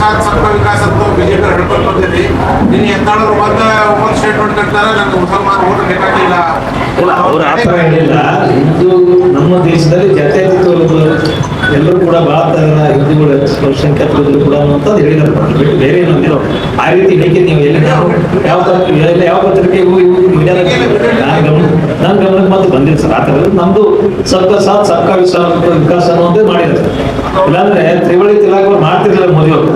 साथ सबका विकास सबको बीजेपी ಹೇಳ್ಕೊಂಡು ಬಂದಿದ್ವಿ. ನೀನು ಎತ್ತಾಳರು ಒಂದು ಸ್ಟೇಟ್ಮೆಂಟ್ ಕೊಡ್ತಾರೆ, ನನಗೆ ಮುಸಲ್ಮಾನ ಓಟ್ ಬೇಕಾಗಿಲ್ಲ. ಅವ್ರ ಆ ಥರ ಹೇಳಿಲ್ಲ. ಹಿಂದೂ ನಮ್ಮ ದೇಶದಲ್ಲಿ ಜಾತ್ಯತೀತ ಎಲ್ಲರೂ ಕೂಡ ಭಾರತದ ಹಿಂದೂಗಳು ಸಂಖ್ಯಾತರು ಕೂಡ ಅನ್ನೋಂಥದ್ದು ಹೇಳಿದಾರೆ. ಬೇರೆ ಏನಂದಿರೋ ಆ ರೀತಿ ಹೇಳಿಕೆ ನೀವು ಎಲ್ಲಿ ಯಾವ ಪತ್ರಿಕೆಗೂ ಮೀಡಿಯಾದಾಗ ನನ್ನ ಗಮನಕ್ಕೆ ಮತ್ತೆ ಬಂದಿಲ್ಲ ಸರ್. ಆ ಥರ ನಮ್ದು ಸಬ್ಕಾ ಸಾಥ್ ಸಬ್ಕಾ ವಿಕಾಸ ಅನ್ನೋದೇ ಮಾಡಿದ್ದಾರೆ. ಇಲ್ಲಾಂದ್ರೆ ತ್ರಿವಳಿ ತಲಾಖ್ ಮಾಡ್ತಿರ್ಲಿಲ್ಲ ಮೋದಿ ಅವರು.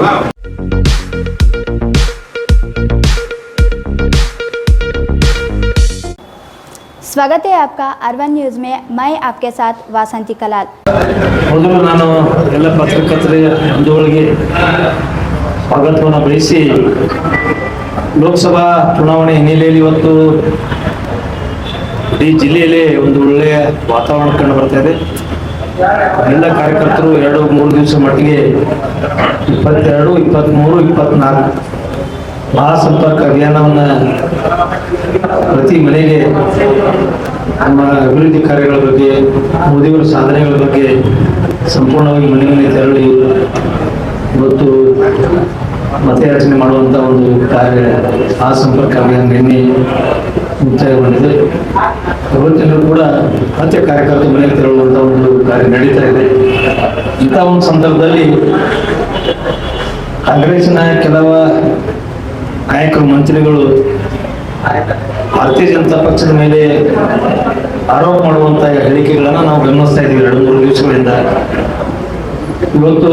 स्वागत है आपका अर्बन न्यूज़ में। मैं आपके साथ वासंती कलाल। ಮೊದಲು ನಾನು ಎಲ್ಲ ಪತ್ರಕರ್ತರ ಬಂಧುಗಳಿಗೆ ಸ್ವಾಗತವನ್ನು ಬಯಸಿ, ಲೋಕಸಭಾ ಚುನಾವಣೆ ಹಿನ್ನೆಲೆಯಲ್ಲಿ ಇವತ್ತು ಇಡೀ ಜಿಲ್ಲೆಯಲ್ಲಿ ಒಂದು ಒಳ್ಳೆಯ ವಾತಾವರಣ ಕಂಡು ಬರ್ತಾ ಇದೆ. ಎಲ್ಲ ಕಾರ್ಯಕರ್ತರು 2-3 ದಿವಸ ಮಟ್ಟಿಗೆ 22, 23, 24 ಮಹಾಸಂಪರ್ಕ ಅಭಿಯಾನವನ್ನು ಪ್ರತಿ ಮನೆಗೆ ನಮ್ಮ ಅಭಿವೃದ್ಧಿ ಕಾರ್ಯಗಳ ಬಗ್ಗೆ, ಮೋದಿಯವರ ಸಾಧನೆಗಳ ಬಗ್ಗೆ ಸಂಪೂರ್ಣವಾಗಿ ಮನೆ ಮನೆ ತೆರಳಿ ಇವತ್ತು ಮತಯಾಚನೆ ಮಾಡುವಂಥ ಒಂದು ಕಾರ್ಯ ಆ ಸಂಪರ್ಕ ಅಭಿಯಾನ ನಿನ್ನೆ ಮುಕ್ತಾಯಗೊಂಡಿದೆ. ಇವತ್ತಿನಲ್ಲೂ ಕೂಡ ಮತ್ತೆ ಕಾರ್ಯಕರ್ತರು ಮನೆಗೆ ತೆರಳುವಂಥ ಒಂದು ಕಾರ್ಯ ನಡೀತಾ ಇದೆ. ಇಂಥ ಒಂದು ಸಂದರ್ಭದಲ್ಲಿ ಕಾಂಗ್ರೆಸ್ನ ಕೆಲವು ನಾಯಕರು, ಮಂತ್ರಿಗಳು ಭಾರತೀಯ ಜನತಾ ಪಕ್ಷದ ಮೇಲೆ ಆರೋಪ ಮಾಡುವಂತ ಹೇಳಿಕೆಗಳನ್ನ ನಾವು ಗಮನಿಸ್ತಾ ಇದ್ದೀವಿ 2-3 ದಿವಸಗಳಿಂದ. ಇವತ್ತು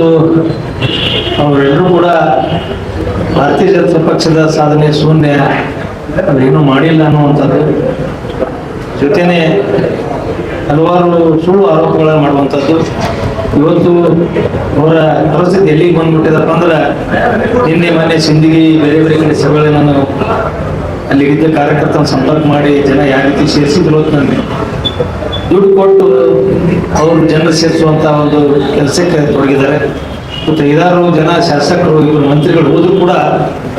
ಅವರೆಲ್ಲರೂ ಕೂಡ ಭಾರತೀಯ ಜನತಾ ಪಕ್ಷದ ಸಾಧನೆ ಶೂನ್ಯ, ಅದೇನು ಮಾಡಿಲ್ಲ ಅನ್ನುವಂಥದ್ದು, ಜೊತೆನೆ ಹಲವಾರು ಸುಳ್ಳು ಆರೋಪಗಳನ್ನು ಮಾಡುವಂಥದ್ದು. ಇವತ್ತು ಅವರ ಪರಿಸ್ಥಿತಿ ಎಲ್ಲಿಗೆ ಬಂದ್ಬಿಟ್ಟಿದಪ್ಪ ಅಂದ್ರೆ, ನಿನ್ನೆ ಮೊನ್ನೆ ಸಿಂದಗಿ ಬೇರೆ ಬೇರೆ ಕಡೆ ಸಭೆಗಳಲ್ಲಿ ನಾನು ಅಲ್ಲಿಗಿದ್ದ ಕಾರ್ಯಕರ್ತನ ಸಂಪರ್ಕ ಮಾಡಿ ಜನ ಯಾವ ರೀತಿ ಸೇರಿಸಿದ್ರು ನನಗೆ ದುಡ್ಡು ಕೊಟ್ಟು ಅವರು ಜನರು ಸೇರಿಸುವಂತ ಒಂದು ಕೆಲಸಕ್ಕೆ ತೊಡಗಿದ್ದಾರೆ. ಮತ್ತು 5-6 ಜನ ಶಾಸಕರು, ಇವರು ಮಂತ್ರಿಗಳು ಹೋದ್ರು ಕೂಡ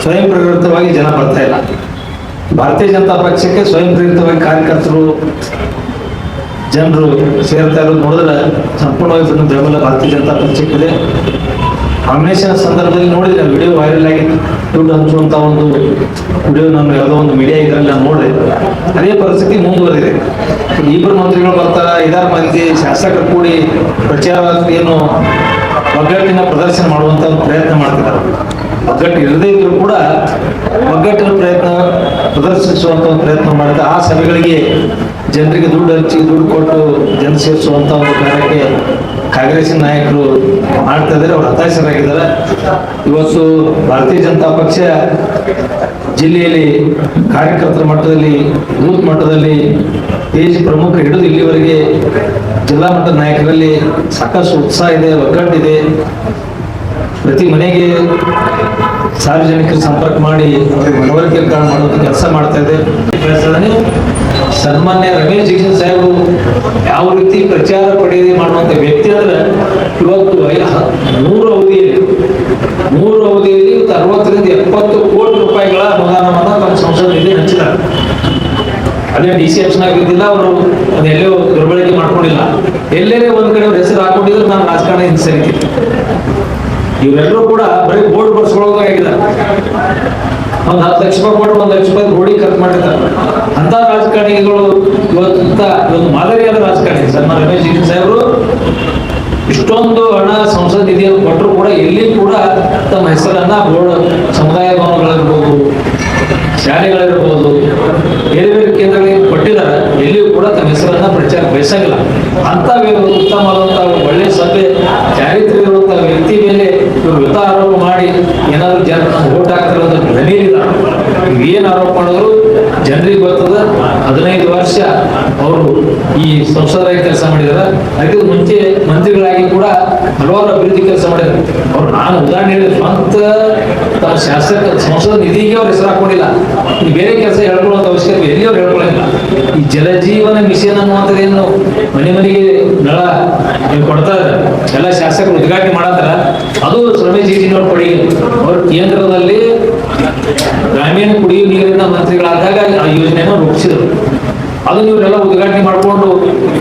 ಸ್ವಯಂ ಪ್ರೇರಿತವಾಗಿ ಜನ ಬರ್ತಾ ಇಲ್ಲ. ಭಾರತೀಯ ಜನತಾ ಪಕ್ಷಕ್ಕೆ ಸ್ವಯಂ ಪ್ರೇರಿತವಾಗಿ ಕಾರ್ಯಕರ್ತರು ಜನರು ಸೇರ್ತಾ ಇರೋದು ನೋಡಿದ್ರೆ ಸಂಪೂರ್ಣವಾಗಿ ಬೆಂಬಲ ಭಾರತೀಯ ಜನತಾ ಪಕ್ಷಕ್ಕಿದೆ. ಕಾಂಬಿನೇಷನ್ ಸಂದರ್ಭದಲ್ಲಿ ನೋಡಿದ್ರೆ ವಿಡಿಯೋ ವೈರಲ್ ಆಗಿ ದುಡ್ಡು ಹಂಚುವಂತ ಒಂದು ವಿಡಿಯೋ ನಾನು ಯಾವುದೋ ಒಂದು ಮೀಡಿಯಾ ಇದರಲ್ಲಿ ನಾನು ನೋಡಿದೆ. ಅದೇ ಪರಿಸ್ಥಿತಿ ಮುಂದುವರೆದಿದೆ. 2 ಮಂತ್ರಿಗಳು ಬರ್ತಾರ, 5-6 ಮಂದಿ ಶಾಸಕರು ಕೂಡಿ ಪ್ರಚಾರ ಏನು ಒಗ್ಗಟ್ಟಿನ ಪ್ರದರ್ಶನ ಮಾಡುವಂತ ಒಂದು ಪ್ರಯತ್ನ ಮಾಡ್ತಿದ್ದಾರೆ. ಒಗ್ಗಟ್ಟು ಇರದೇ ಇದ್ರು ಕೂಡ ಒಗ್ಗಟ್ಟಿನ ಪ್ರದರ್ಶಿಸುವಂತ ಒಂದು ಪ್ರಯತ್ನ ಮಾಡಿದ ಆ ಸಭೆಗಳಿಗೆ ಜನರಿಗೆ ದುಡ್ಡು ಹಂಚಿ ದುಡ್ಡು ಕೊಟ್ಟು ಜನ ಸೇರಿಸುವಂತ ಒಂದು ಕಾರ್ಯಕ್ಕೆ ಕಾಂಗ್ರೆಸ್ಸಿನ ನಾಯಕರು ಮಾಡ್ತಾ ಇದ್ದಾರೆ. ಅವರು ಹತಾಶರಾಗಿದ್ದಾರೆ. ಇವತ್ತು ಭಾರತೀಯ ಜನತಾ ಪಕ್ಷ ಜಿಲ್ಲೆಯಲ್ಲಿ ಕಾರ್ಯಕರ್ತರ ಮಟ್ಟದಲ್ಲಿ, ಬೂತ್ ಮಟ್ಟದಲ್ಲಿ, ದೇಶ ಪ್ರಮುಖ ಹಿಡಿದು ಇಲ್ಲಿವರೆಗೆ ಜಿಲ್ಲಾ ಮಟ್ಟದ ನಾಯಕರಲ್ಲಿ ಸಾಕಷ್ಟು ಉತ್ಸಾಹ ಇದೆ, ಒಗ್ಗಟ್ಟಿದೆ. ಪ್ರತಿ ಮನೆಗೆ ಸಾರ್ವಜನಿಕರ ಸಂಪರ್ಕ ಮಾಡಿ ಅವರಿಗೆ ಮನವರಿಕೆ ಮಾಡುವಂಥ ಕೆಲಸ ಮಾಡ್ತಾ ಇದೆ. ಸನ್ಮಾನ್ಯ ರಮೇಶ್ ಜಿಗಜಿಣಗಿ ಸಾಹೇಬರು ಯಾವ ರೀತಿ ಪ್ರಚಾರ ಪಡೆಯದೆ ಮಾಡುವಂತ ವ್ಯಕ್ತಿ ಅಂದ್ರೆ, ಇವತ್ತು 3 ಅವಧಿಯಲ್ಲಿ 60-70 ಕೋಟಿ ರೂಪಾಯಿಗಳ ಅನುದಾನವನ್ನು ತಮ್ಮ ಸಂಸದ ನಿಧಿ ಹಂಚಿದ್ದಾರೆ. ಅಲ್ಲೇ DC ಆಕ್ಷನ್ ಆಗಿದ್ದಿಲ್ಲ, ಅವರು ಅದೆಲ್ಲೋ ದುರ್ಬಳಕೆ ಮಾಡ್ಕೊಂಡಿಲ್ಲ. ಎಲ್ಲೇ ಒಂದ್ ಕಡೆ ಅವ್ರ ಹೆಸರು ಹಾಕೊಂಡಿದ್ರು ನಾನು ರಾಜಕಾರಣ ಹಿಂದೆ ಸರಿತೀನಿ. ಇವರೆಲ್ಲರೂ ಕೂಡ ಬರೀ ಬೋರ್ಡ್ ಬರ್ಸ್ಕೊಳ್ಳೋದಾಗಿದ್ದಾರೆ. ಒಂದು 10 ಲಕ್ಷ ರೂಪಾಯಿ ಕೊಟ್ಟು 1 ಲಕ್ಷ ರೂಪಾಯಿ ರೋಡಿಗೆ ಖರ್ಚು ಮಾಡಿರ್ತಾರೆ. ಅಂತ ರಾಜಕಾರಣಿಗಳು ಇವತ್ತು ಒಂದು ಮಾದರಿಯಾದ ರಾಜಕಾರಣಿ ಸನ್ಮಾನ್ಯ ರಮೇಶ್ ಜಿಗಜಿಣಗಿ ಸಾಹೇಬರು ಇಷ್ಟೊಂದು ಹಣ ಸಂಸದ ನಿಧಿಯನ್ನು ಕೊಟ್ಟರು ಕೂಡ ಎಲ್ಲಿ ಕೂಡ ತಮ್ಮ ಹೆಸರನ್ನ ಬೋರ್ಡ್, ಸಮುದಾಯ ಭವನಗಳಿರ್ಬೋದು, ಶಾಲೆಗಳಿರ್ಬೋದು, ಬೇರೆ ಬೇರೆ ಕೇಂದ್ರಗಳಿಗೆ ಕೊಟ್ಟಿದ್ದಾರೆ. ಎಲ್ಲಿಯೂ ಕೂಡ ತಮ್ಮ ಹೆಸರನ್ನ ಪ್ರಚಾರ ಬಯಸಂಗಿಲ್ಲ. ಅಂತ ಉತ್ತಮವಾದಂತಹ ಒಳ್ಳೆ ಸಭೆ, ಚಾರಿತ್ರ್ಯ ಇರುವಂತಹ ವ್ಯಕ್ತಿ ಮೇಲೆ ಇವರು ವ್ಯಥ ಆರೋಪ ಮಾಡಿ ಏನಾದ್ರು ಜನ ಓಟ್ ಹಾಕ್ತಿರೋದು ಧ್ವನಿಯಿಲ್ಲ. ಏನ್ ಆರೋಪ ಮಾಡಿದ್ರು ಜನರಿಗೆ ಗೊತ್ತದ. 15 ವರ್ಷ ಅವರು ಈ ಸಂಸದರಾಗಿ ಕೆಲಸ ಮಾಡಿದಾರೆ. ಅದಕ್ಕೆ ಮುಂಚೆ ಮಂತ್ರಿಗಳಾಗಿ ಕೂಡ ಹಲವಾರು ಅಭಿವೃದ್ಧಿ ಕೆಲಸ ಮಾಡಿದ್ದಾರೆ. ಅವ್ರು ನಾನು ಉದಾಹರಣೆ ಹೇಳಿದ್ರೆ ಸ್ವಂತ ತಮ್ಮ ಶಾಸಕ ಸಂಸದ ನಿಧಿಗೆ ಅವ್ರು ಹೆಸರು ಹಾಕೊಂಡಿಲ್ಲ. ಬೇರೆ ಕೆಲಸ ಹೇಳ್ಕೊಳ್ಳುವಂತ ಅವಶ್ಯಕತೆ ಎಲ್ಲಿ ಅವ್ರು ಹೇಳ್ಕೊಳ್ಳಿಲ್ಲ. ಈ ಜಲಜೀವನ ಮಿಷನ್ ಅನ್ನುವಂಥದ್ದೇನು ಮನೆ ಮನೆಗೆ ನಳ ಕೊಡ್ತಾ ಇದ್ದಾರೆ, ಎಲ್ಲ ಶಾಸಕರು ಉದ್ಘಾಟನೆ ಮಾಡತ್ತಾರ. ಅದು ರಮೇಶ್ ಜಿಗಜಿಣಗಿ ಅವ್ರ ಕೊಡುಗೆ. ಅವ್ರ ಕೇಂದ್ರದಲ್ಲಿ ಗ್ರಾಮೀಣ ಕುಡಿಯುವ ನೀರಿನ ಮಂತ್ರಿಗಳಾದಾಗ ಆ ಯೋಜನೆಯನ್ನು ರೂಪಿಸಿದ್ರು. ಅದನ್ನ ಇವರೆಲ್ಲ ಉದ್ಘಾಟನೆ ಮಾಡಿಕೊಂಡು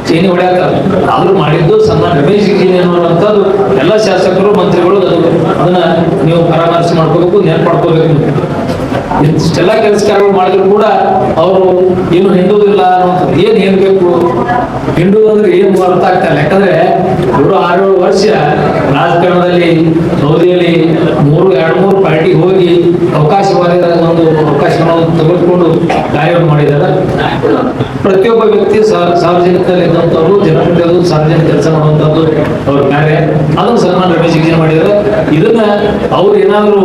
ಚೇನಿ ಹೊಡೆಯತ್ತಾರೆ. ಆದ್ರೂ ಮಾಡಿದ್ದು ಸನ್ಮಾನ್ಯ ರಮೇಶ್ ಜಿಗಜಿಣಗಿ ಅನ್ನುವಂಥದ್ದು ಎಲ್ಲ ಶಾಸಕರು, ಮಂತ್ರಿಗಳು ಅದನ್ನ ನೀವು ಮಾಡ್ಕೋಬೇಕು, ನೆನ್ಪಾಡ್ಕೋಬೇಕು. ಇಷ್ಟೆಲ್ಲ ಕೆಲಸ ಕಾರ್ಯಗಳು ಮಾಡಿದ್ರು ಕೂಡ ಅವರು ಏನು ಹಿಂಡುವುದಿಲ್ಲ ಅನ್ನೋದು ಏನ್ ಹೇಳ್ಬೇಕು, ಹಿಂಡು ಅಂದ್ರೆ ಏನು ಅರ್ಥ ಆಗ್ತಾ ಇಲ್ಲ. ಯಾಕಂದ್ರೆ ಇವರು 6-7 ವರ್ಷ ರಾಜಕಾರಣದಲ್ಲಿ ಸೌದಿಯಲ್ಲಿ 2-3 ಪಾರ್ಟಿ ಹೋಗಿ ಅವಕಾಶವಾದ ಒಂದು ಅವಕಾಶವನ್ನು ತೆಗೆದುಕೊಂಡು ಕಾರ್ಯವನ್ನು ಮಾಡಿದ್ದಾರೆ. ಪ್ರತಿಯೊಬ್ಬ ವ್ಯಕ್ತಿ ಸಾರ್ವಜನಿಕರಲ್ಲಿ ಇದ್ದಂಥವ್ರು, ಜನಪ್ರತಿನಿಧಿಗಳು ಸಾರ್ವಜನಿಕ ಕೆಲಸ ಮಾಡುವಂಥದ್ದು ಅವ್ರ ಕಾರ್ಯ. ಅದನ್ನು ಸನ್ಮಾನ ರಮೇಶ್ ಜಿಗಜಿಣಗಿ ಮಾಡಿದ್ದಾರೆ. ಇದನ್ನ ಅವ್ರು ಏನಾದ್ರು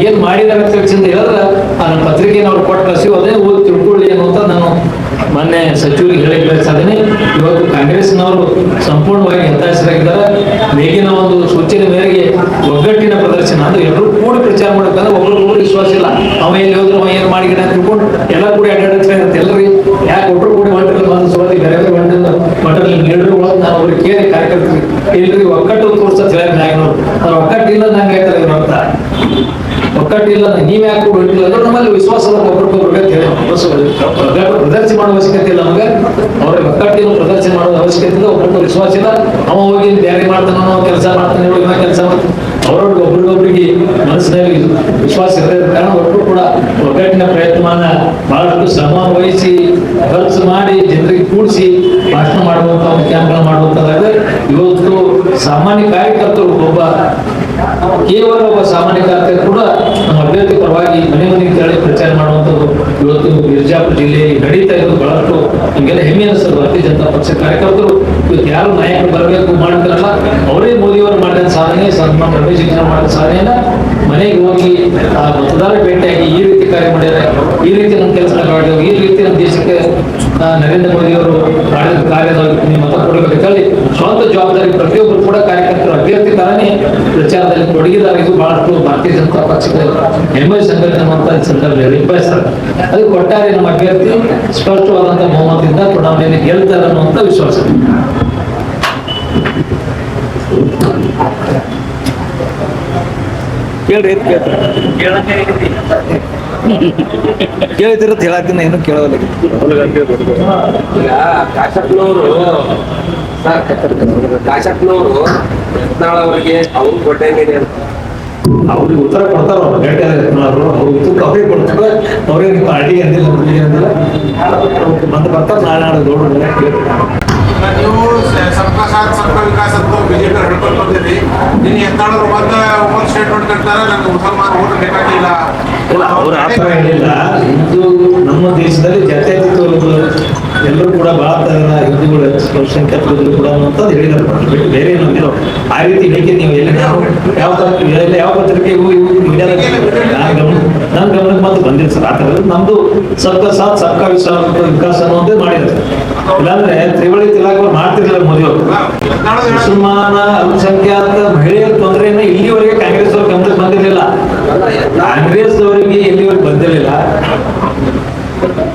ಏನ್ ಮಾಡಿದಾರೆ ಅಂತ ಹೇಳಿದ್ರೆ ನನ್ನ ಪತ್ರಿಕೆಯನ್ನು ಅವ್ರು ಕೊಟ್ಟು ಕಳಿಸಿ ಅದೇ ಓದಿ ತಿಳ್ಕೊಳ್ಳಿ ಅನ್ನುವಂತ ನಾನು ಮೊನ್ನೆ ಸಚಿವರಿಗೆ ಹೇಳಿ ಬಯಸಿದ್ದೀನಿ. ಇವತ್ತು ಕಾಂಗ್ರೆಸ್ನವರು ಸಂಪೂರ್ಣವಾಗಿ ಹತಾಶರಾಗಿದ್ದಾರೆ. ಮೇಗಿನ ಒಂದು ಸೂಚನೆ ಮೇರೆಗೆ ಒಗ್ಗಟ್ಟಿನ ಪ್ರದರ್ಶನ ಅಂದ್ರೆ ಎಲ್ಲರೂ ಕೂಡಿ ಪ್ರಚಾರ ಮಾಡಬೇಕಂದ್ರೆ ಒಬ್ಬರಿಗೊಬ್ಬರು ವಿಶ್ವಾಸ ಇಲ್ಲ. ಅವ ಎಲ್ಲಿ ಹೋದ್ರು ಅವ ಏನು ಮಾಡಿಗಿಡ ಅಂತ ತಿಳ್ಕೊಂಡು ಎಲ್ಲ ಕೂಡಿ ಅಡ್ಡಾಡ್ತಾರೆ ಅಂತ ಎಲ್ಲರಿಗೆ ಯಾಕೆ ಒಬ್ಬರು ಕೂಡಿ ಹೊಂಟಿಲ್ಲ ಒಂದು ಸವಾಲಿ ಬೇರೆ ಬೇರೆ ಹೊಂಟಿಲ್ಲ ಮಠದಲ್ಲಿ ಲೀಡರ್ ಒಳಗೆ ನಾವು ಅವ್ರಿಗೆ ಕೇಳಿ ಕಾರ್ಯಕರ್ತರು ಇಲ್ರಿ ಒಗ್ಗಟ್ಟು ತೋರಿಸ್ತಾ ತಿಳಿಯೋದು ನಾಯಕನವರು ಅವ್ರು ಒಗ್ಗಟ್ಟು ಇಲ್ಲ ನಂಗೆ ಹೇಳ್ತಾರೆ ಇವರು ಅಂತ. ಒಗ್ಗಟ್ಟು ಇಲ್ಲ ನೀವ್ ಯಾಕೆ ಕೂಡ ಹೊಂಟಿಲ್ಲ ಅಂದ್ರೆ ನಮ್ಮಲ್ಲಿ ವಿಶ್ವಾಸ ಒಬ್ಬರಿಗೊಬ್ಬರಿಗೆ ಪ್ರದರ್ಶನ ಮಾಡುವ ಅವಶ್ಯಕತೆ ಇಲ್ಲ. ನಮಗೆ ಅವ್ರಿಗೆ ಒಗ್ಗಟ್ಟಿನ ಪ್ರದರ್ಶನ ಮಾಡುವ ಅವಶ್ಯಕತೆ ಇಲ್ಲ. ಒಬ್ಬರಿಗೂ ವಿಶ್ವಾಸ ಇಲ್ಲ. ಅವ ಹೋಗಿ ಬೇರೆ ಮಾಡ್ತಾನೋ ಕೆಲಸ ಮಾಡ್ತಾನೆ ಕೆಲಸ ಮಾಡ್ತಾನೆ ಅವರೊಟ್ಟಿಗೆ ಒಬ್ರಿಗೊಬ್ರಿಗೆ ಮನಸ್ಸಿನಲ್ಲಿ ವಿಶ್ವಾಸ ಇರದೇ ಕಾರಣ ಒಬ್ಬರು ಕೂಡ ಒಗ್ಗಟ್ಟಿನ ಪ್ರಯತ್ನವನ್ನ ಬಹಳಷ್ಟು ಶ್ರಮ ವಹಿಸಿ ಖರ್ಚು ಮಾಡಿ ಜನರಿಗೆ ಕೂಡಿಸಿ ಭಾಷಣ ಮಾಡುವಂತ ಒಂದು ಕ್ಯಾಂಪ್ಗಳನ್ನ ಮಾಡುವಂತದ್ದಾದ್ರೆ ಇವತ್ತು ಸಾಮಾನ್ಯ ಕಾರ್ಯಕರ್ತರು ಕೇವಲ ಒಬ್ಬ ಸಾಮಾನ್ಯ ಕಾರ್ಯಕರ್ತರು ಕೂಡ ನಮ್ಮ ಅಭ್ಯರ್ಥಿ ಪರವಾಗಿ ಮನೆ ಮನೆಗೆ ತೆರಳಿ ಪ್ರಚಾರ ಮಾಡುವಂಥದ್ದು ಇವತ್ತು ಬಿಜಾಪುರ ಜಿಲ್ಲೆಯಲ್ಲಿ ನಡೀತಾ ಇರೋದು ಬಹಳಷ್ಟು ನಮಗೆಲ್ಲ ಹೆಮ್ಮೆ ಅನಿಸ್ತದೆ. ಭಾರತೀಯ ಜನತಾ ಪಕ್ಷ ಕಾರ್ಯಕರ್ತರು ಇವತ್ತು ಯಾರು ನಾಯಕರು ಬರಬೇಕು ಮಾಡ್ತಾರಲ್ಲ ಅವರೇ ಮೋದಿಯವರು ಮಾಡಿದ ಸಾಧನೆ, ಸನ್ಮಾನ ರಮೇಶ್ ಜಿಗಜಿಣಗಿ ಮಾಡಿದ ಸಾಧನೆಯನ್ನ ಮನೆಗೆ ಹೋಗಿ ಆ ಮತದಾರ ಭೇಟಿಯಾಗಿ ಈ ರೀತಿ ಕಾರ್ಯ ಮಾಡಿದ್ದಾರೆ, ಈ ರೀತಿ ನಮ್ಮ ಕೆಲಸ ಮಾಡಿದ್ರು, ಈ ರೀತಿ ನಮ್ಮ ದೇಶಕ್ಕೆ ನರೇಂದ್ರ ಮೋದಿ ಅವರು ಮಾಡಿದ ಕಾರ್ಯದಲ್ಲಿ ನೀವು ಮತ ಕೊಡಬೇಕು ಹೇಳಿ ಸ್ವಂತ ಜವಾಬ್ದಾರಿ ಪ್ರತಿಯೊಬ್ಬರು ಕೂಡ ಕಾರ್ಯಕರ್ತರು ಅಭ್ಯರ್ಥಿ ತರನೇ ಪ್ರಚಾರದಲ್ಲಿ ತೊಡಗಿದ್ದಾರೆ. ಇದು ಬಹಳಷ್ಟು ಭಾರತೀಯ ಜನತಾ ಪಕ್ಷದ ಹೆಮ್ಮೆ ಸಂಘಟನೆ ಅಂತ ಸಂದರ್ಭದಲ್ಲಿ ಬಯಸ್ತಾರೆ. ಅದಕ್ಕೆ ಒಟ್ಟಾರೆ ನಮ್ಮ ಅಭ್ಯರ್ಥಿ ಸ್ಪಷ್ಟವಾದಂತಹ ಬಹುಮತದಿಂದ ಚುನಾವಣೆಯಲ್ಲಿ ಗೆಲ್ತಾರೆ ಅನ್ನುವಂಥ ವಿಶ್ವಾಸ. ಕೇಳಿದಿರತ್ ಹೇಳತ್ತೀನಿ ಏನು ಕೇಳೋಲ್ಲ. ಈಗ ಕಾಶಪ್ಪನವರು ಯತ್ನಾಳ್ ಅವರಿಗೆ ಅವ್ರು ಕೊಟ್ಟೆ ಮೇಲೆ ಅವ್ರಿಗೆ ಉತ್ತರ ಕೊಡ್ತಾರ ಅವ್ರು ಗಟ್ಟಿ ಅವ್ರಿಗೆ ಕೊಡ್ತಾರೆ. ಅವ್ರಿಗೆ ಪಾರ್ಟಿ ಅಂದಿಲ್ಲ ಮತ್ತೆ ಬರ್ತಾರೆ ನಾಳೆ ನಾಳೆ ದೊಡ್ಡ ನೀವು ಸಬ್ಕಾ ಸಾಥ್ ಸಬ್ಕಾ ವಿಕಾಸ್ ಅಂತ ಬಿಜೆಪಿ ಹೇಳ್ಕೊಂಡು ಬಂದಿರಿ. ನಿನ್ನ ಯತ್ನಾಳರು ಒಂದು ಸ್ಟೇಟ್ಮೆಂಟ್ ಕೊಡ್ತಾರೆ, ನಂಗೆ ಮುಸಲ್ಮಾನ ಓಟ್ ಬೇಕಾಗಿಲ್ಲ. ಅವ್ರ ಆ ಥರ ಹೇಳಿಲ್ಲ. ಹಿಂದೂ ನಮ್ಮ ದೇಶದಲ್ಲಿ ಜಾತ್ಯತೀತ ಎಲ್ಲರೂ ಕೂಡ ಭಾರತ ಹಿಂದೂಗಳು ಸಂಖ್ಯಾತರು ಕೂಡ ಅನ್ನುವಂಥದ್ದು ಹೇಳಿದ್ದಾರೆ. ಬಿಟ್ಟು ಬೇರೆ ಏನಂದಿರೋ ಆ ರೀತಿ ಹೇಳಿಕೆ ನೀವು ಎಲ್ಲಿ ಯಾವ ಪತ್ರಿಕೆಗೂ ನನ್ನ ಗಮನಕ್ಕೆ ಮಾತ್ರ ಬಂದಿಲ್ಲ ಸರ್. ಆ ಥರ ನಮ್ದು ಸಬ್ಕಾ ಸಾಥ್ ಸಬ್ಕಾ ವಿಕಾಸ್ ಅನ್ನೋದೇ ಮಾಡಿದ್ದಾರೆ. ಇಲ್ಲಾಂದ್ರೆ ತ್ರಿವಳಿ ತಿಲಾಕ್ ಮಾಡ್ತಿರ್ಲಿಲ್ಲ ಮೋದಿ ಅವರು. ಮುಸಲ್ಮಾನ ಅಲ್ಪಸಂಖ್ಯಾತ ಮಹಿಳೆಯರ ತೊಂದರೆಯನ್ನ ಇಲ್ಲಿವರೆಗೆ ಕಾಂಗ್ರೆಸ್ ಅವ್ರ ಗಮನಕ್ಕೆ ಬಂದಿರಲಿಲ್ಲ. ಕಾಂಗ್ರೆಸ್ ಅವರಿಗೆ ಎಲ್ಲಿವರೆಗೆ ಬಂದಿರಲಿಲ್ಲ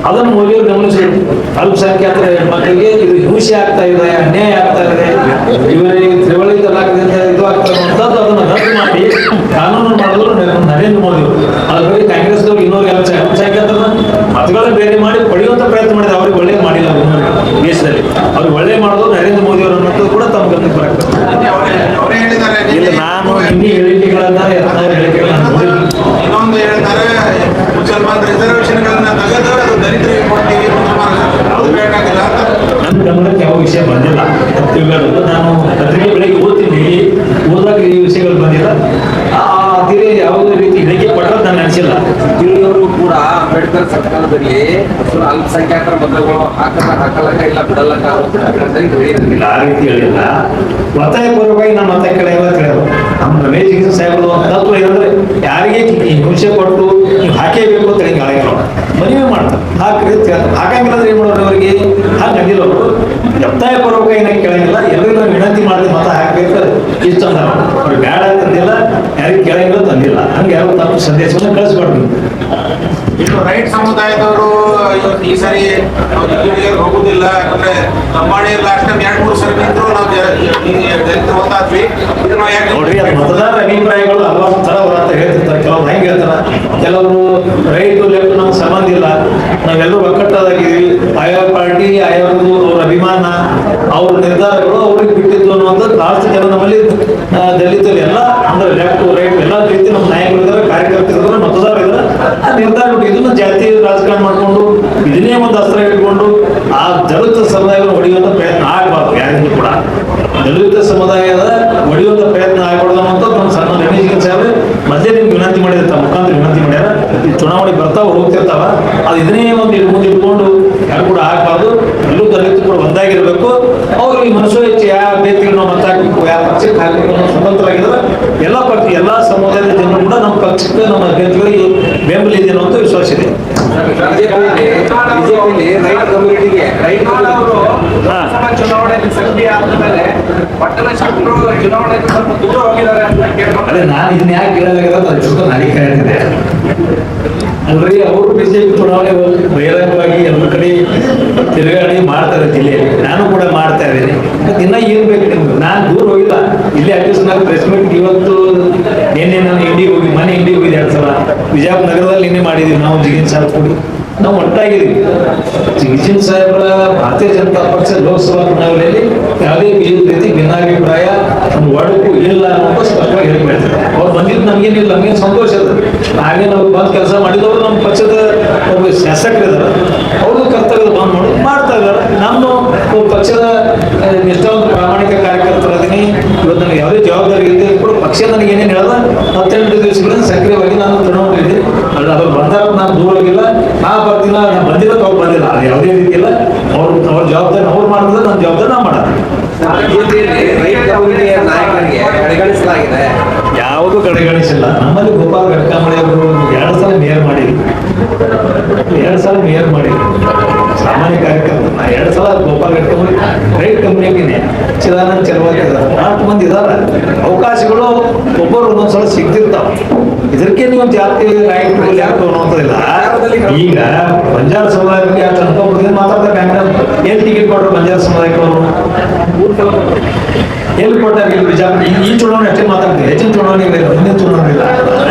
ಅದನ್ನು ಮೋದಿ ಅವರು ಗಮನಿಸಿದ್ರು. ಅಲ್ಪಸಂಖ್ಯಾತರ ಮಕ್ಕಳಿಗೆ ಇದು ಹಿಂಸೆ ಆಗ್ತಾ ಇದೆ, ಅನ್ಯಾಯ ಆಗ್ತಾ ಇದೆ, ಇವರಿಗೆ ತ್ರಿವಳಿ ತಲಾಖದಿಂದ ಇದು ಆಗ್ತದೆ ಅಂತದ್ದು ಅದನ್ನು ರದ್ದು ಮಾಡಿ ಕಾನೂನು ಮಾಡಿದ್ರು ನರೇಂದ್ರ ಮೋದಿ ಅವರು. ಅದ್ರ ಬಗ್ಗೆ ಕಾಂಗ್ರೆಸ್ನವ್ರು ಇನ್ನೂರು ಅಲ್ಪಸಂಖ್ಯಾತರ ಮತಗಳನ್ನ ಬೇರೆ ಮಾಡಿ ಪಡೆಯುವಂತ ಪ್ರಯತ್ನ ಮಾಡಿದ್ರೆ ಅವ್ರಿಗೆ ಒಳ್ಳೇದು ಮಾಡಿಲ್ಲ. ದೇಶದಲ್ಲಿ ಅವ್ರಿಗೆ ಒಳ್ಳೆ ಮಾಡೋದು ನರೇಂದ್ರ ಮೋದಿ ಅವರು ಅನ್ನೋದು ಕೂಡ ತಮ್ಮ ಗಮನಕ್ಕೆ ಬರ್ತದೆ. ಇಲ್ಲ ನಾನು ಹಿಂದಿ ಹೇಳಿಕೆಗಳನ್ನ ಹೇಳಿಕೆಗಳನ್ನ ಇನ್ನೊಂದು ಹೇಳ್ತಾರೆ, ಮುಸಲ್ಮಾನ್ ರಿಸರ್ವೇಶನ್ಗಳನ್ನ ತೆಗೆದು ಅದು ದಲಿತರಿಗೆ ಕೊಡ್ತೀವಿ, ಅದು ಬೇಕಾಗಿಲ್ಲ ಅಂತ. ನನ್ನ ಗಮನಕ್ಕೆ ಯಾವ ವಿಷಯ ಬಂದಿಲ್ಲ. ನಾನು ಪತ್ರಿಕೆ ಬೆಳಗ್ಗೆ ಓದ್ತೀನಿ, ಓದಾಗ ಈ ವಿಷಯಗಳು ಬಂದಿಲ್ಲ. ಅದೇ ಯಾವುದೇ ರೀತಿ ಹೇಳಿಕೆ ಕೊಟ್ಟರೆ ನಾನು ಅನಿಸಿಲ್ಲ. ಇಲ್ಲಿಯವರು ಕೂಡ ಅಂಬೇಡ್ಕರ್ ಸರ್ಕಾರದಲ್ಲಿ ಅಲ್ಪಸಂಖ್ಯಾತರ ಮತಗಳು ಹಾಕಲಕ್ಕ ಇಲ್ಲ ಬಿಡಲಕ್ಕ ಇಲ್ಲ, ಆ ರೀತಿ ಹೇಳಿಲ್ಲ. ಒತ್ತಾಯ ಪೂರ್ವಕವಾಗಿ ನಮ್ಮ ಮತ ಕೆಳಗೆ ತಿಳಿಯೋದು ನಮ್ಮ ರಮೇಶ್ ಜಿಗಜಿಣಗಿ ಸಾಹೇಬರು ತತ್ವ ಏನಂದ್ರೆ ಯಾರಿಗೆ ಹಿಂಸೆ ಕೊಟ್ಟು ನೀವು ಹಾಕೇಬೇಕು ಅಂತ ಹೇಳಿ ಕೆಳಗೆ ಮನವಿ ಮಾಡ್ತಾರೆ. ಹಾಕಂಗಿಲ್ಲ ಅಂದ್ರೆ ಏನ್ ಮಾಡೋರು ಅವರಿಗೆ ಹಾಗೆ ಅಂದಿಲ್ಲ. ಅವರು ಒತ್ತಾಯ ಪೂರ್ವಕ ಏನಾಗಿ ಕೇಳಂಗಿಲ್ಲ, ಎಲ್ಲರಿಗೂ ನಾವು ವಿನಂತಿ ಮಾಡಿದ್ರೆ ಮತ ಹಾಕ್ಬೇಕು ಇಷ್ಟ ಅಂದ. ಅವ್ರಿಗೆ ಬೇಡ ಅಂತಂದಿಲ್ಲ, ಯಾರಿಗೆ ಕೇಳಂಗಿಲ್ಲ ತಂದಿಲ್ಲ. ಹಂಗೆ ಯಾರು ತಪ್ಪು ಸಂದೇಶವನ್ನು ಕಳಿಸ್ಬಾರ್ದು. ಇನ್ನು ರೈಟ್ ಸಮುದಾಯದವರು ಈ ಸರಿ ನಾವು ಜಿಲ್ಲೆಗೆ ಹೋಗುದಿಲ್ಲ, ಯಾಕಂದ್ರೆ ಲಂಬಾಣಿಯಲ್ಲಿ ಲಾಸ್ಟ್ ಟೈಮ್ 2-3 ಸರಿ ನಿಂತು ನಾವು ದಲಿತರು ಹೊತ್ತಾದ್ವಿ. ನೋಡ್ರಿ, ಅದು ಮತದಾರರ ಅಭಿಪ್ರಾಯಗಳು ಹಲವಾರು ತರ ಅಂತ ಹೇಳ್ತಿರ್ತಾರೆ. ಕೆಲವ್ರು ಹೆಂಗೆ ಹೇಳ್ತಾರ, ಕೆಲವರು ರೈಟ್ ಲೆಫ್ಟ್ ನಮ್ಗೆ ಸಂಬಂಧ ಇಲ್ಲ, ನಾವೆಲ್ಲರೂ ಒಕ್ಕಟ್ಟಾಗಿದ್ದೀವಿ, ಆಯಾ ಪಾರ್ಟಿ ಆಯಾವ್ರದ್ದು ಅವ್ರ ಅಭಿಮಾನ ಅವ್ರ ನಿರ್ಧಾರಗಳು ಅವ್ರಿಗೆ ಬಿಟ್ಟಿದ್ದು ಅನ್ನುವಂಥದ್ದು ಲಾಸ್ಟ್ ಜನ ನಮ್ಮಲ್ಲಿ ದಲಿತರು ಎಲ್ಲ ಅಂದ್ರೆ ಲೆಫ್ಟ್ ರೈಟ್ ಎಲ್ಲ ರೀತಿ ನಮ್ಮ ನಾಯಕರು ಕಾರ್ಯಕ್ರಮ ಚುನಾವಣೆ ಬರ್ತಾವ ಹೋಗ್ತಿರ್ತಾವ, ಅದು ಇದನ್ನೇ ಒಂದು ಮುಂದೆ ಇಟ್ಕೊಂಡು ಯಾರು ಕೂಡ ಆಗಬಾರ್ದು. ಎಲ್ಲೂ ದಲಿತ ಕೂಡ ಒಂದಾಗಿರ್ಬೇಕು. ಅವ್ರಿಗೆ ಮನಸ್ಸು ಹೆಚ್ಚು ಯಾವ ಅಭ್ಯರ್ಥಿಗಳು ನಾವು ಮತ ಹಾಕಬೇಕು, ಯಾವ ಪಕ್ಷಕ್ಕೆ ಹಾಕಬೇಕು ಅನ್ನೋ ಸ್ವತಂತ್ರವಾಗಿದ್ರೆ ಎಲ್ಲ ಪಕ್ಷ ಎಲ್ಲ ಸಮುದಾಯದ ಜನರು ಕೂಡ ನಮ್ಮ ಪಕ್ಷಕ್ಕೆ ನಮ್ಮ ಅಭ್ಯರ್ಥಿಗಳಿಗೆ ಬೆಂಬಲ ಇದೆ ಅನ್ನೋ ವಿಶ್ವಾಸ ಇದೆ. ಬಿಜೆಪಿಯಲ್ಲಿ ರೈತ ಕಮ್ಯುನಿಟಿಗೆ ಚುನಾವಣೆಯಲ್ಲಿ ಸಕ್ರಿಯ ಆದ ಮೇಲೆ ಪಟ್ಟಣ ಶಾಸಕರು ಚುನಾವಣೆಗೆ ಸ್ವಲ್ಪ ದೂರ ಹೋಗಿದ್ದಾರೆ ಅಂತ ಕೇಳ್ಕೊಂಡು ಅದೇ ನಾನು ಇದನ್ನ ಯಾಕೆ ಕೇಳಲಾಗಿರೋ ಅದು ನನಗೆ ಹೇಳ್ತಿದೆ ಅಲ್ರಿ. ಅವರು ಬಿಜೆಪಿ ಚುನಾವಣೆ ಬಹಿರಂಗವಾಗಿ ಎಲ್ಲ ಕಡೆ ತಿರುಗಾಡಿ ಮಾಡ್ತಾರೆ ಜಿಲ್ಲೆಯಲ್ಲಿ. ನಾನು ಕೂಡ ಮಾಡ್ತಾ ಇದ್ದೀನಿ. ಇನ್ನ ಏನ್ ಬೇಕು ನಿಮ್ಗೆ? ನಾನು ದೂರ ಹೋಗಿಲ್ಲ. ಇಲ್ಲಿ ಅಡ್ಜಸ್ಟ್ ಪ್ರೆಸ್ ಮೀಟ್ ಇವತ್ತು ನಿನ್ನೆ ನಾನು ಇಂಡಿಗೆ ಹೋಗಿ ಮನೆ ಇಂಡಿಗೆ ಹೋಗಿದ್ದೆ 2 ಸಲ. ವಿಜಯಪುರ ನಗರದಲ್ಲಿ ನಿನ್ನೆ ಮಾಡಿದೀವಿ ನಾವು ಜಿಗಿನ್ ಸಾಹೇಬ್ ಕೂಡಿ ನಾವು ಒಟ್ಟಾಗಿದ್ದೀವಿ. ಜಿಗಿನ್ ಸಾಹೇಬ್ರ ಭಾರತೀಯ ಜನತಾ ಪಕ್ಷ ಲೋಕಸಭಾ ಚುನಾವಣೆಯಲ್ಲಿ ಯಾವುದೇ ರೀತಿ ಭಿನ್ನಾಭಿಪ್ರಾಯ ಒಂದು ಒಡಕು ಇಲ್ಲ ಅನ್ನೋದು ಸ್ಪಷ್ಟವಾಗಿ ಹೇಳ್ಕೊಳ್ತಾರೆ. ಅವ್ರು ಬಂದಿದ್ದು ನಮಗೇನಿಲ್ಲ, ನಮಗೇನು ಸಂತೋಷ ಇದೆ. ಹಾಗೆ ನಾವು ಬಂದು ಕೆಲಸ ಮಾಡಿದವರು ನಮ್ಮ ಪಕ್ಷದ ಒಬ್ಬ ಶಾಸಕರಿದ್ದಾರೆ, ಅವ್ರದ್ದು ಕರ್ತವ್ಯ ಬಂದ್ ಮಾಡೋದು ಮಾಡ್ತಾ ಇದ್ದಾರೆ. ನಮ್ಮ ಪಕ್ಷದ ನಿಷ್ಠಾವಂತ ಪ್ರಾಮಾಣಿಕ ಕಾರ್ಯಕರ್ತರಾದೀನಿ. ಇವತ್ತು ನನಗೆ ಯಾವುದೇ ಜವಾಬ್ದಾರಿ ಇದೆ ಕೂಡ ಪಕ್ಷ ನನಗೆ ಏನೇನು ಹೇಳ್ದ 18 ದಿವಸಗಳಿಂದ ಸಕ್ರಿಯವಾಗಿ ನಾನು ತಗೊಂಡಿದ್ದೀನಿ. ಅದ್ರ ಬಂದಾಗ ನಾನು ದೂರ ಹೋಗಿಲ್ಲ. ನಾ ಬರ್ತಿಲ್ಲ, ನಾನು ಬಂದಿಲ್ಲ, ಅವ್ರು ಬಂದಿಲ್ಲ, ಅದು ಯಾವುದೇ ರೀತಿ ಇಲ್ಲ. ಅವ್ರ ಜವಾಬ್ದಾರಿ ಅವ್ರು ಮಾಡಿದ್ರೆ ನನ್ನ ಜವಾಬ್ದಾರಿ ನಾ ಮಾಡೋದು. ಬಿಜೆಪಿಯಲ್ಲಿ ರೈತ ಕಮ್ಯುನಿಟಿಯ ನಾಯಕರಿಗೆ ಕಡೆಗಣಿಸಲಾಗಿದೆ. ಯಾವುದು ಕಡೆಗಣಿಸಿಲ್ಲ. ನಮ್ಮಲ್ಲಿ ಗೋಪಾಲ್ ಗಡ್ಕಾಮಳಿ ಅವರು 2 ಸಲ ಮೇಯರ್ ಮಾಡಿದ್ರು. 2 ಸಲ ಮೇಯರ್ ಮಾಡಿದ್ರು ಸಾಮಾನ್ಯ ಕಾರ್ಯಕರ್ತರು. 2 ಸಲ ಗೋಪಾಲ್ ಗಡ್ಕಾಮಳಿ ರೈತ ಕಂಪ್ನಿಗೆ ಚಿದಾನಂದ ಚಲವಾದಿ ಇದ್ದಾರೆ, 4 ಮಂದಿ ಇದಾರೆ. ಅವಕಾಶಗಳು ಒಬ್ಬರು ಒಂದೊಂದ್ಸಲ ಸಿಗ್ತಿರ್ತಾವ. ಇದಕ್ಕೆ ನೀವು ಜಾತಿ ನಾಯಕರು ಯಾಕೆ ಅನ್ನೋದಿಲ್ಲ. ಈಗ ಬಂಜಾರ ಸಮುದಾಯ ಬಗ್ಗೆ ಯಾಕೆ ಅನ್ಕೊಂಡ್ಬಿಟ್ಟಿದ್ರೆ ಮಾತಾಡ್ತಾರೆ. ಎಲ್ಲಿ ಟಿಕೆಟ್ ಕೊಟ್ಟರು ಬಂಜಾರ ಸಮುದಾಯಕ್ಕೆ ಅವರು? ಎಲ್ಲಿ ಕೊಟ್ಟಾಗ ಇಲ್ಲಿ ಬಿಜಾಪುರ ಈ ಚುನಾವಣೆ ಅಷ್ಟೇ ಮಾತಾಡ್ತೀವಿ. ಹೆಚ್ಚಿನ ಚುನಾವಣೆ ಇಲ್ಲ, ಮುಂದಿನ ಚುನಾವಣೆ ಇಲ್ಲ.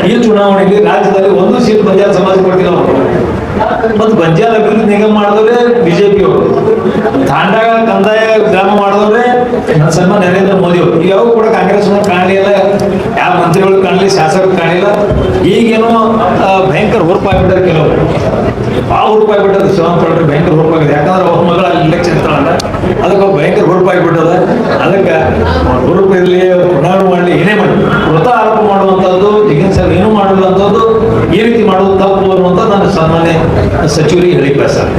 ಈ ಚುನಾವಣೆಗೆ ರಾಜ್ಯದಲ್ಲಿ 1 ಸೀಟ್ ಬಂಜಾರ ಸಮಾಜ ಕೊಡ್ತಿಲ್ಲ ಅವರು. ಮತ್ತು ಬಂಜಾರ ಅಭಿವೃದ್ಧಿ ನಿಗಮ ಮಾಡಿದವ್ರೆ ಬಿಜೆಪಿ ಅವರು. ತಾಂಡಾಗ ಕಂದಾಯ ಗ್ರಾಮ ಮಾಡಿದವ್ರೆ ಸನ್ಮಾನ್ಯ ನರೇಂದ್ರ ಮೋದಿ ಅವರು. ಯಾವ ಕೂಡ ಕಾಂಗ್ರೆಸ್ ಕಾಣಲಿಲ್ಲ, ಯಾವ ಮಂತ್ರಿಗಳು ಕಾಣಲಿ, ಶಾಸಕರು ಕಾಣಲಿಲ್ಲ. ಈಗೇನೋ ಭಯಂಕರ ಹುರುಪಾಗ್ಬಿಟ್ಟಾರೆ ಕೆಲವರು. ಭಾಳ ಹುರುಪಾಗ್ಬಿಟ್ಟದ. ಶಿವಂತರು ಭಯಂಕರ ಹುರುಪಾಗಿದೆ. ಯಾಕಂದ್ರೆ ಅವ್ರ ಮಗಳ ಇಲೆಕ್ಷನ್ ಇರ್ತಾಳಲ್ಲ, ಅದಕ್ಕೆ ಭಯಂಕರ ಹುರುಪಾಗ್ಬಿಟ್ಟದ. ಅದಕ್ಕೆ ಹುರುಪು ಇರಲಿ, ಚುನಾವಣೆ ಮಾಡಲಿ, ಏನೇ ಮಾಡಿ ವೃತ ಆರೋಪ ಮಾಡುವಂಥದ್ದು, ಜಿಗಿನ್ ಸರ್ ಏನೂ ಮಾಡುವಂಥದ್ದು, ಈ ರೀತಿ ಮಾಡೋದು ತಪ್ಪು ಅನ್ನುವಂಥದ್ದು ನಾನು ಸಾಮಾನ್ಯ ಸಚಿವರಿಗೆ ಹೇಳಿ ಸರ್.